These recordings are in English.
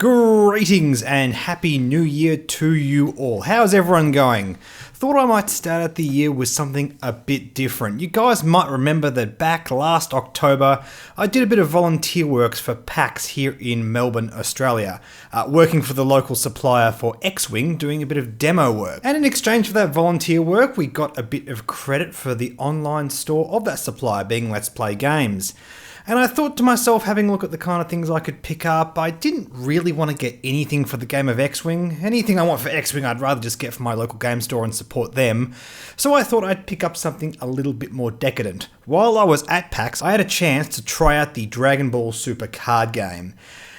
Greetings and Happy New Year to you all. How's everyone going? Thought I might start out the year with something a bit different. You guys might remember that back last October, I did a bit of volunteer works for PAX here in Melbourne, Australia, working for the local supplier for X-Wing, doing a bit of demo work. And in exchange for that volunteer work, we got a bit of credit for the online store of that supplier, being Let's Play Games. And I thought to myself, having a look at the kind of things I could pick up, I didn't really want to get anything for the game of X-Wing. Anything I want for X-Wing, I'd rather just get from my local game store and support them. So I thought I'd pick up something a little bit more decadent. While I was at PAX, I had a chance to try out the Dragon Ball Super card game,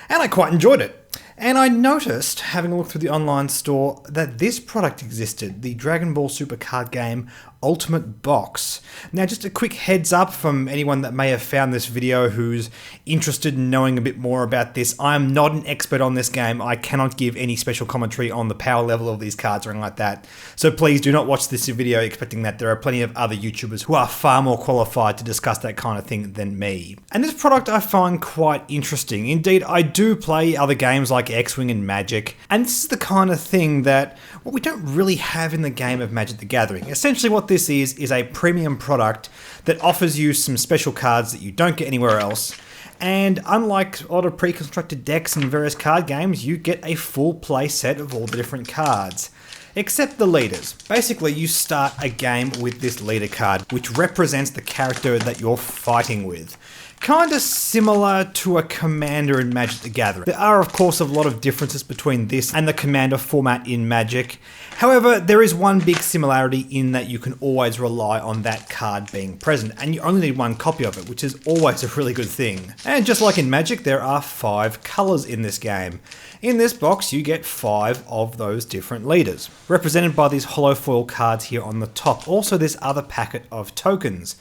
and I quite enjoyed it. And I noticed, having a look through the online store, that this product existed, the Dragon Ball Super card game Ultimate Box. Now, just a quick heads up from anyone that may have found this video who's interested in knowing a bit more about this. I am not an expert on this game. I cannot give any special commentary on the power level of these cards or anything like that. So please do not watch this video expecting that. There are plenty of other YouTubers who are far more qualified to discuss that kind of thing than me. And this product I find quite interesting. Indeed, I do play other games like X-Wing and Magic, and this is the kind of thing that we don't really have in the game of Magic the Gathering. Essentially what this is a premium product that offers you some special cards that you don't get anywhere else. And unlike a lot of pre-constructed decks in various card games, you get a full play set of all the different cards. Except the leaders. Basically, you start a game with this leader card, which represents the character that you're fighting with. Kinda similar to a commander in Magic the Gathering. There are, of course, a lot of differences between this and the commander format in Magic. However, there is one big similarity in that you can always rely on that card being present, and you only need one copy of it, which is always a really good thing. And just like in Magic, there are 5 colours in this game. In this box, you get 5 of those different leaders, represented by these hollow foil cards here on the top. Also, this other packet of tokens.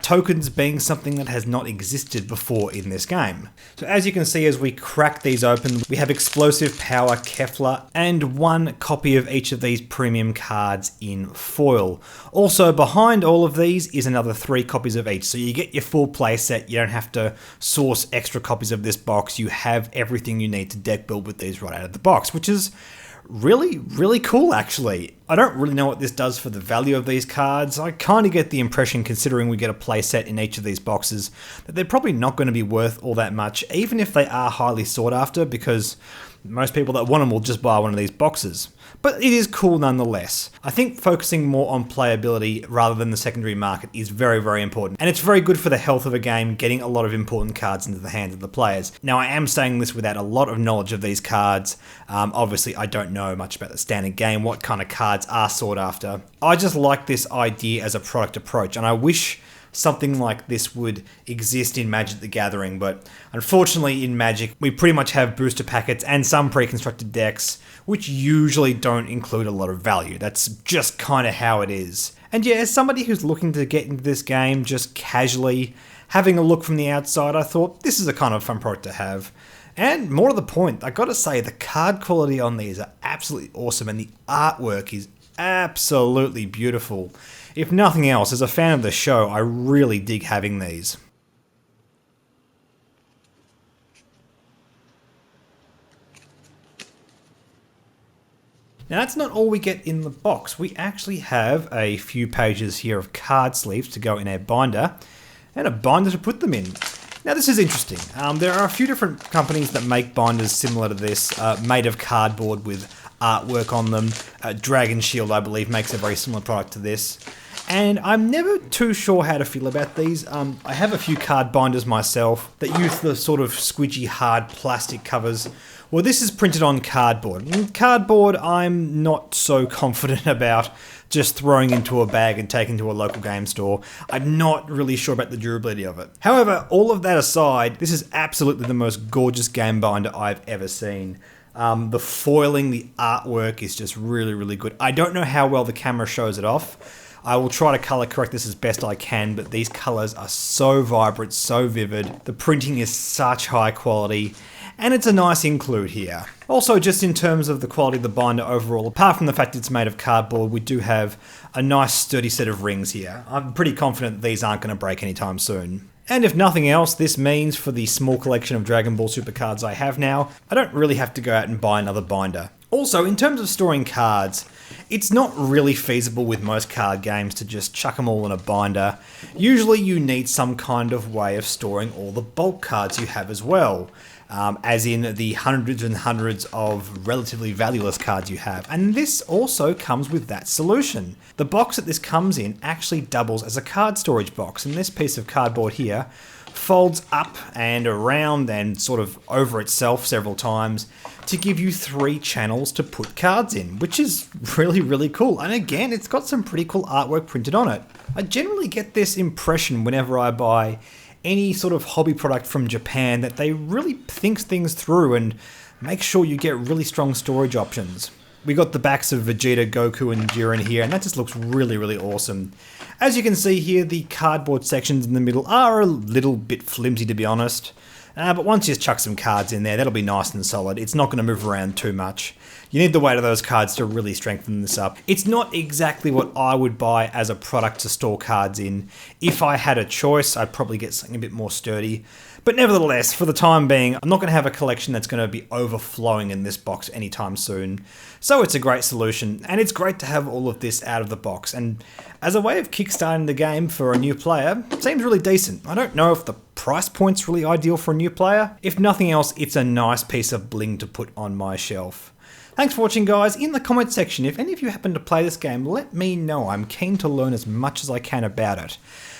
Tokens being something that has not existed before in this game. So as you can see, as we crack these open, we have Explosive Power, Kefla, and 1 copy of each of these premium cards in foil. Also behind all of these is another 3 copies of each, so you get your full play set. You don't have to source extra copies of this box. You have everything you need to deck build with these right out of the box, which is really cool actually. I don't really know what this does for the value of these cards. I kind of get the impression, considering we get a playset in each of these boxes, that they're probably not going to be worth all that much, even if they are highly sought after, because most people that want them will just buy one of these boxes. But it is cool nonetheless. I think focusing more on playability rather than the secondary market is very important. And it's very good for the health of a game, getting a lot of important cards into the hands of the players. Now, I am saying this without a lot of knowledge of these cards. Obviously, I don't know much about the standard game, what kind of cards are sought after. I just like this idea as a product approach, and I wish something like this would exist in Magic the Gathering, but unfortunately in Magic, we pretty much have booster packets and some pre-constructed decks, which usually don't include a lot of value. That's just kind of how it is. And yeah, as somebody who's looking to get into this game just casually, having a look from the outside, I thought this is a kind of fun product to have. And more to the point, I gotta say, the card quality on these are absolutely awesome, and the artwork is absolutely beautiful. If nothing else, as a fan of the show, I really dig having these. Now that's not all we get in the box. We actually have a few pages here of card sleeves to go in a binder, and a binder to put them in. Now this is interesting. There are a few different companies that make binders similar to this, made of cardboard with artwork on them. Dragon Shield, I believe, makes a very similar product to this. And I'm never too sure how to feel about these. I have a few card binders myself that use the sort of squidgy hard plastic covers. Well, this is printed on cardboard. And cardboard, I'm not so confident about just throwing into a bag and taking to a local game store. I'm not really sure about the durability of it. However, all of that aside, this is absolutely the most gorgeous game binder I've ever seen. The foiling, the artwork is just really good. I don't know how well the camera shows it off. I will try to color correct this as best I can, but these colors are so vibrant, so vivid. The printing is such high quality, and it's a nice include here. Also, just in terms of the quality of the binder overall, apart from the fact it's made of cardboard, we do have a nice sturdy set of rings here. I'm pretty confident these aren't going to break anytime soon. And if nothing else, this means for the small collection of Dragon Ball Super cards I have now, I don't really have to go out and buy another binder. Also, in terms of storing cards, it's not really feasible with most card games to just chuck them all in a binder. Usually you need some kind of way of storing all the bulk cards you have as well. As in the hundreds and hundreds of relatively valueless cards you have. And this also comes with that solution. The box that this comes in actually doubles as a card storage box, and this piece of cardboard here folds up and around and sort of over itself several times to give you 3 channels to put cards in, which is really cool. And again, it's got some pretty cool artwork printed on it. I generally get this impression whenever I buy any sort of hobby product from Japan that they really think things through and make sure you get really strong storage options. We got the backs of Vegeta, Goku, and Jiren here, and that just looks really awesome. As you can see here, the cardboard sections in the middle are a little bit flimsy, to be honest. But once you chuck some cards in there, that'll be nice and solid. It's not going to move around too much. You need the weight of those cards to really strengthen this up. It's not exactly what I would buy as a product to store cards in. If I had a choice, I'd probably get something a bit more sturdy. But nevertheless, for the time being, I'm not going to have a collection that's going to be overflowing in this box anytime soon. So it's a great solution, and it's great to have all of this out of the box. And as a way of kickstarting the game for a new player, it seems really decent. I don't know if the price point's really ideal for a new player. If nothing else, it's a nice piece of bling to put on my shelf. Thanks for watching, guys. In the comment section, if any of you happen to play this game, let me know. I'm keen to learn as much as I can about it.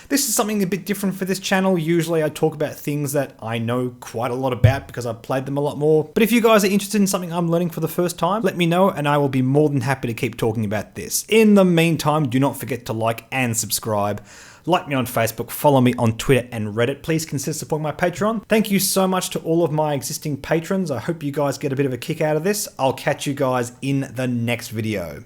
This is something a bit different for this channel. Usually I talk about things that I know quite a lot about because I've played them a lot more. But if you guys are interested in something I'm learning for the first time, let me know and I will be more than happy to keep talking about this. In the meantime, do not forget to like and subscribe. Like me on Facebook, follow me on Twitter and Reddit. Please consider supporting my Patreon. Thank you so much to all of my existing patrons. I hope you guys get a bit of a kick out of this. I'll catch you guys in the next video.